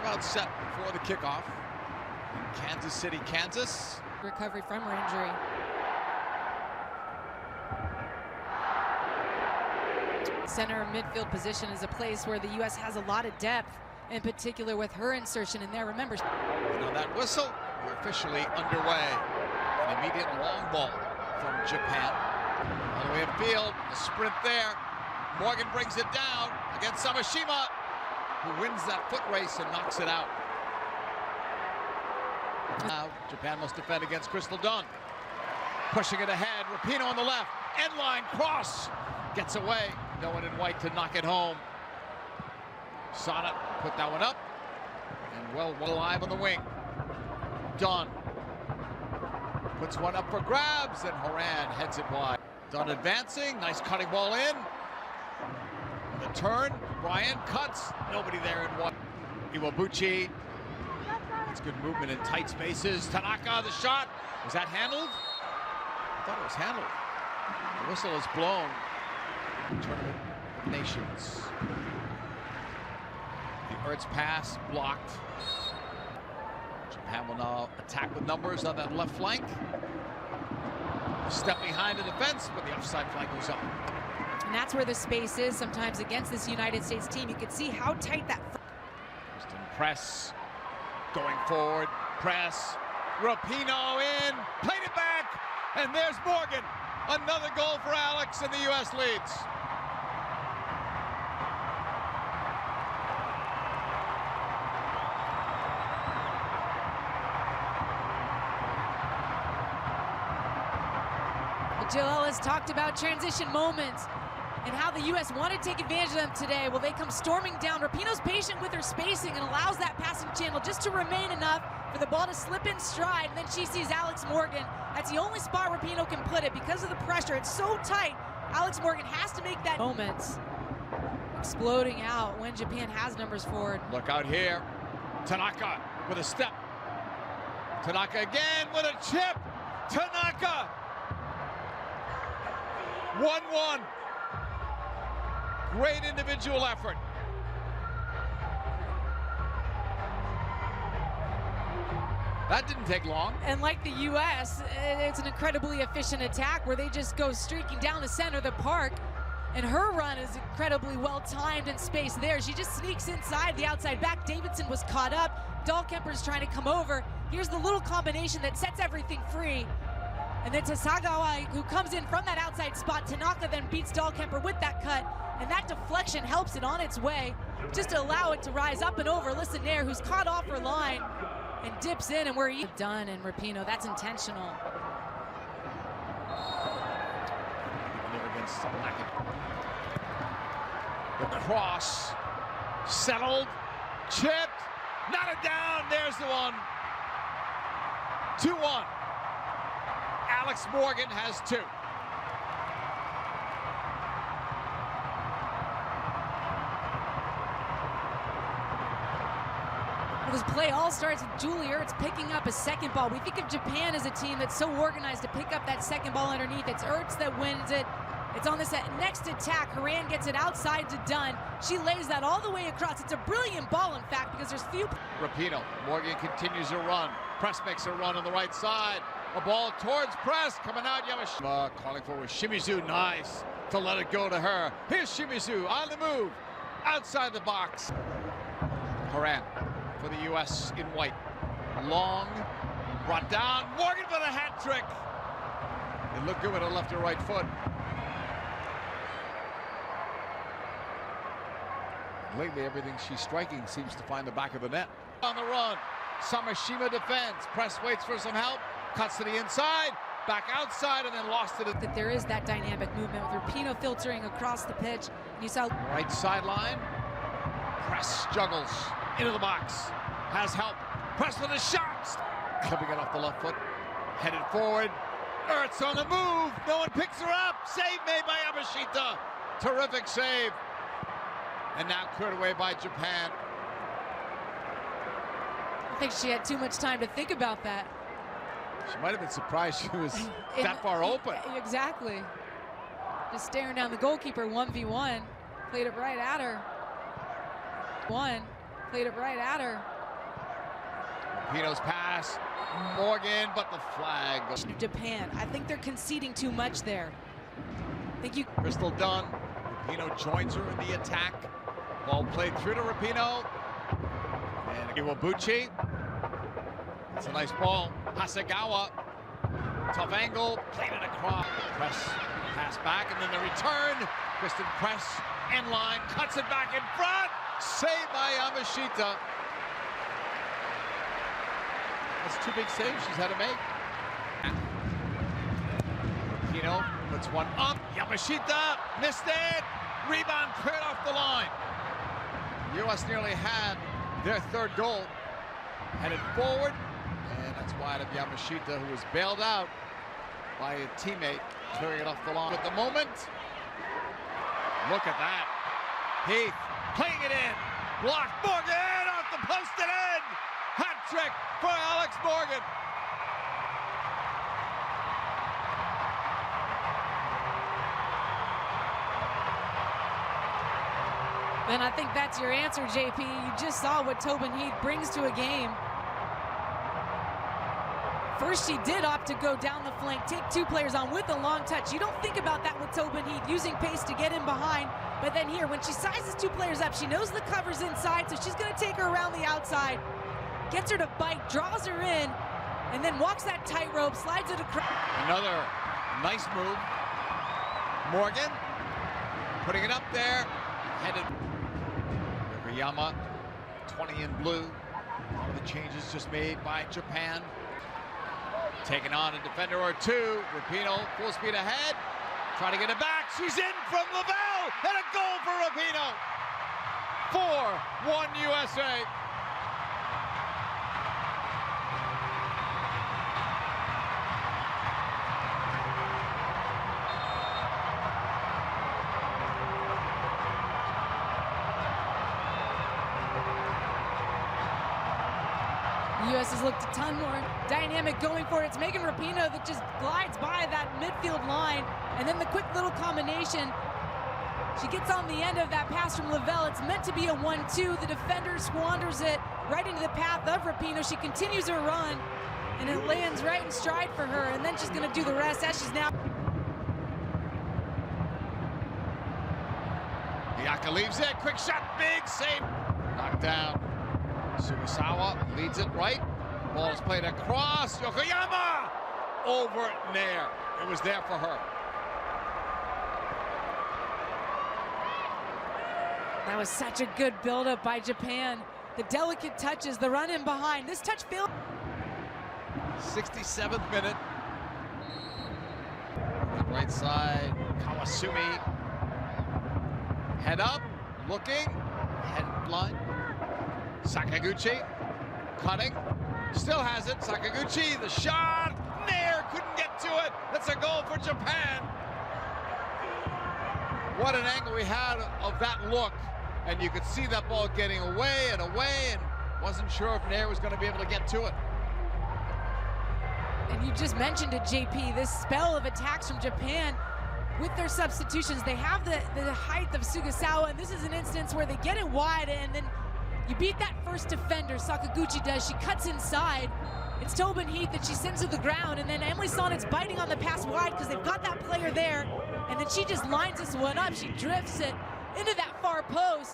about set before the kickoff in Kansas City, Kansas. Recovery from her injury. Center midfield position is a place where the U.S. has a lot of depth, in particular with her insertion in there. Remember, And on that whistle, we're officially underway. An immediate long ball from Japan. All the way upfield, a sprint there. Morgan brings it down against Samashima, who wins that foot race and knocks it out. Now, Japan must defend against Crystal Dunn. Pushing it ahead, Rapinoe on the left. End line cross. Gets away. No one in white to knock it home. Sonnet put that one up. And well alive on the wing. Dunn puts one up for grabs, and Horan heads it wide. Dunn advancing, nice cutting ball in. The turn, Bryan cuts, nobody there in one. Iwabuchi, that's good movement in tight spaces. Tanaka, the shot, was that handled? I thought it was handled. The whistle is blown. Tournament of Nations. The Ertz pass blocked. Japan will now attack with numbers on that left flank. A step behind the defense, but the offside flag goes up. and that's where the space is sometimes against this United States team. You can see how tight that. Houston press, going forward, press. Rapinoe in, played it back, and there's Morgan. Another goal for Alex, and the U.S. leads. Jill Ellis talked about transition moments and how the U.S. wanted to take advantage of them today. Well, they come storming down. Rapinoe's patient with her spacing and allows that passing channel just to remain enough for the ball to slip in stride. And then she sees Alex Morgan. That's the only spot Rapinoe can put it because of the pressure. It's so tight. Alex Morgan has to make that moments exploding out when Japan has numbers forward. Look out here. Tanaka with a step. Tanaka again with a chip. Tanaka. 1-1. Great individual effort. That didn't take long. And like the U.S., it's an incredibly efficient attack where they just go streaking down the center of the park. And her run is incredibly well-timed and spaced there. She just sneaks inside the outside back. Davidson was caught up. Dahlkemper's trying to come over. Here's the little combination that sets everything free. And then Tasagawa, who comes in from that outside spot. Tanaka then beats Dahlkemper with that cut. And that deflection helps it on its way, just to allow it to rise up and over. Listen there, who's caught off her line and dips in, and we're done. And Rapinoe, that's intentional. The cross, settled, chipped, knotted down, there's the one. 2-1. Alex Morgan has 2. This play all starts with Julie Ertz picking up a second ball. We think of Japan as a team that's so organized to pick up that second ball underneath. It's Ertz that wins it. It's on this next attack. Horan gets it outside to Dunn. She lays that all the way across. It's a brilliant ball, in fact, because there's few. Rapinoe. Morgan continues her run. Press makes a run on the right side. A ball towards press, coming out Yamashita. Calling forward Shimizu, nice to let it go to her. Here's Shimizu on the move, outside the box. Horan for the U.S. in white. Long, brought down, Morgan for the hat trick. It looked good with her left or right foot. Lately, everything she's striking seems to find the back of the net. On the run, Samashima defends. Press waits for some help, cuts to the inside, back outside, and then lost it. That there is that dynamic movement with Rapinoe filtering across the pitch. And you saw right sideline, press juggles into the box, has help. Press with a shot, clipping it off the left foot, headed forward. Ertz on the move, no one picks her up. Save made by Yamashita. Terrific save. And now cleared away by Japan. I think she had too much time to think about that. She might have been surprised she was that far open. Exactly. Just staring down the goalkeeper 1v1. Played it right at her. 1. Played it right at her. Rapinoe's pass. Morgan, but the flag goes. Japan. I think they're conceding too much there. I think you. Crystal Dunn. Rapinoe joins her in the attack. Ball played through to Rapinoe. And Iwabuchi. It's a nice ball. Hasegawa. Tough angle. Played it across. Press. Pass back, and then the return. Kristen Press. End line. Cuts it back in front. Saved by Yamashita. That's two big saves she's had to make. Rapinoe puts one up. Yamashita missed it. Rebound cleared off the line. U.S. nearly had their third goal. Headed forward. And that's wide of Yamashita, who was bailed out by a teammate clearing it off the line. At the moment, look at that. Heath playing it in. Blocked. Morgan off the post and in. Hat trick for Alex Morgan. And I think that's your answer, JP. You just saw what Tobin Heath brings to a game. First, she did opt to go down the flank, take two players on with a long touch. You don't think about that with Tobin Heath, using pace to get in behind. But then here, when she sizes two players up, she knows the cover's inside, so she's going to take her around the outside. Gets her to bite, draws her in, and then walks that tightrope, slides it across. Another nice move. Morgan putting it up there. Headed. Riyama, 20 in blue. One of the changes just made by Japan. Taking on a defender or two. Rapinoe full speed ahead. Trying to get it back. She's in from Lavelle. And a goal for Rapinoe. 4-1 USA. U.S. has looked a ton more dynamic going for it. It's Megan Rapinoe that just glides by that midfield line, and then the quick little combination. She gets on the end of that pass from Lavelle. It's meant to be a 1-2. The defender squanders it right into the path of Rapinoe. She continues her run, and it lands right in stride for her, and then she's going to do the rest as she's now. Yaka leaves it. Quick shot. Big save. Knocked down. Sugasawa leads it right. Ball is played across. Yokoyama over Nair. It was there for her. That was such a good buildup by Japan. The delicate touches, the run in behind. This touch failed. 67th minute. Right side, Kawasumi. Head up, looking, head blind. Sakaguchi, cutting, still has it. Sakaguchi, the shot, Nair couldn't get to it. That's a goal for Japan. What an angle we had of that look. And you could see that ball getting away, and wasn't sure if Nair was going to be able to get to it. And you just mentioned it, JP, this spell of attacks from Japan with their substitutions. They have the height of Sugasawa, and this is an instance where they get it wide, and then you beat that first defender, Sakaguchi does. She cuts inside. It's Tobin Heath that she sends to the ground, and then Emily Sonnet's biting on the pass wide because they've got that player there, and then she just lines this one up. She drifts it into that far post.